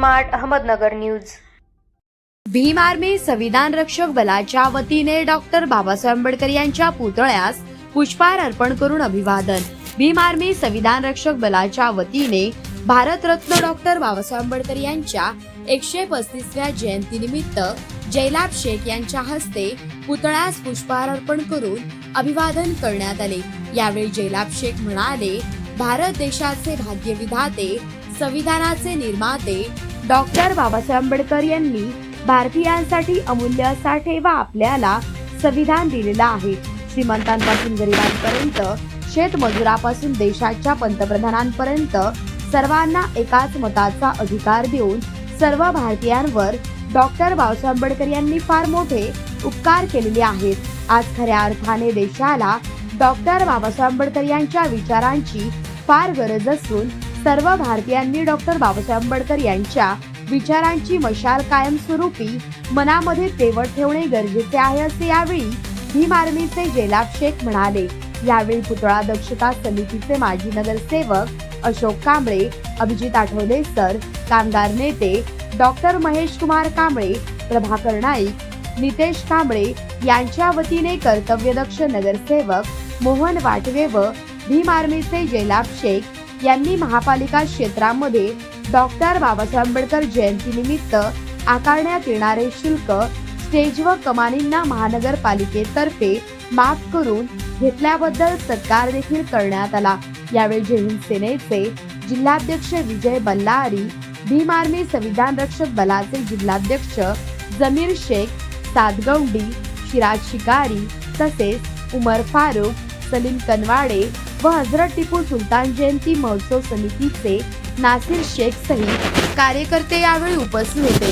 Smart Ahmednagar news. Bhim army संविधान रक्षक बलाच्या वतीने डॉक्टर बाबासाहेब आंबेडकर यांच्या पुतळ्यास पुष्पहार अर्पण करून अभिवादन। भीम आर्मी संविधान रक्षक बलाच्या वतीने भारतरत्न डॉक्टर बाबासाहेब आंबेडकर यांच्या 135व्या जयंतीनिमित्त जयलाभ शेख यांच्या हस्ते पुतळ्यास पुष्पहार अर्पण करून अभिवादन करण्यात आले। यावेळी जयलाभ शेख म्हणाले, भारत देशाचे भाग्यविधाते, संविधानाचे निर्माते डॉक्टर बाबासाहेब आंबेडकर यांनी भारतीयांसाठी अमूल्य असा ठेवा आपल्याला संविधान दिलेला आहे। श्रीमंतांपासून गरिबांपर्यंत, शेतमजुरापासून देशाच्या पंतप्रधानांपर्यंत सर्वांना एकाच मताचा अधिकार देऊन सर्व भारतीयांवर डॉक्टर बाबासाहेब आंबेडकर यांनी फार मोठे उपकार केलेले आहेत। आज खऱ्या अर्थाने देशाला डॉक्टर बाबासाहेब आंबेडकर यांच्या विचारांची फार गरज असून सर्व भारतीयांनी डॉक्टर बाबासाहेब आंबेडकर यांच्या विचारांची मशाल कायमस्वरूपी मनामध्ये तेवत ठेवणे गरजेचे आहे, असे यावेळी भीम आर्मीचे जयलाभ शेख म्हणाले। यावेळी पुतळा दक्षता समितीचे माजी नगरसेवक अशोक कांबळे, अभिजित आठवले सर, कामगार नेते डॉक्टर महेश कुमार कांबळे, प्रभाकर नाईक, नितेश कांबळे यांच्या वतीने कर्तव्यदक्ष नगरसेवक मोहन वाटवे व भीम आर्मीचे जयलाभ शेख यांनी महापालिका क्षेत्रामध्ये डॉक्टर बाबासाहेब आंबेडकर जयंतीनिमित्त आकारण्यात येणारे शुल्क स्टेज व कमानींना महानगरपालिकेतर्फे माफ करून घेतल्याबद्दल सत्कार देखील करण्यात आला। यावेळी जय हिंद सेनेचे जिल्हाध्यक्ष विजय बल्लारी, भीम आर्मी संविधान रक्षक बलाचे जिल्हाध्यक्ष जमीर शेख, सातगवंडी, शिराज शिकारी तसेच उमर फारूक, सलीम कनवाडे व हजरत टिपू सुलतान जयंती महोत्सव समितीचे नासिर शेख सहित कार्यकर्ते यावेळी उपस्थित होते।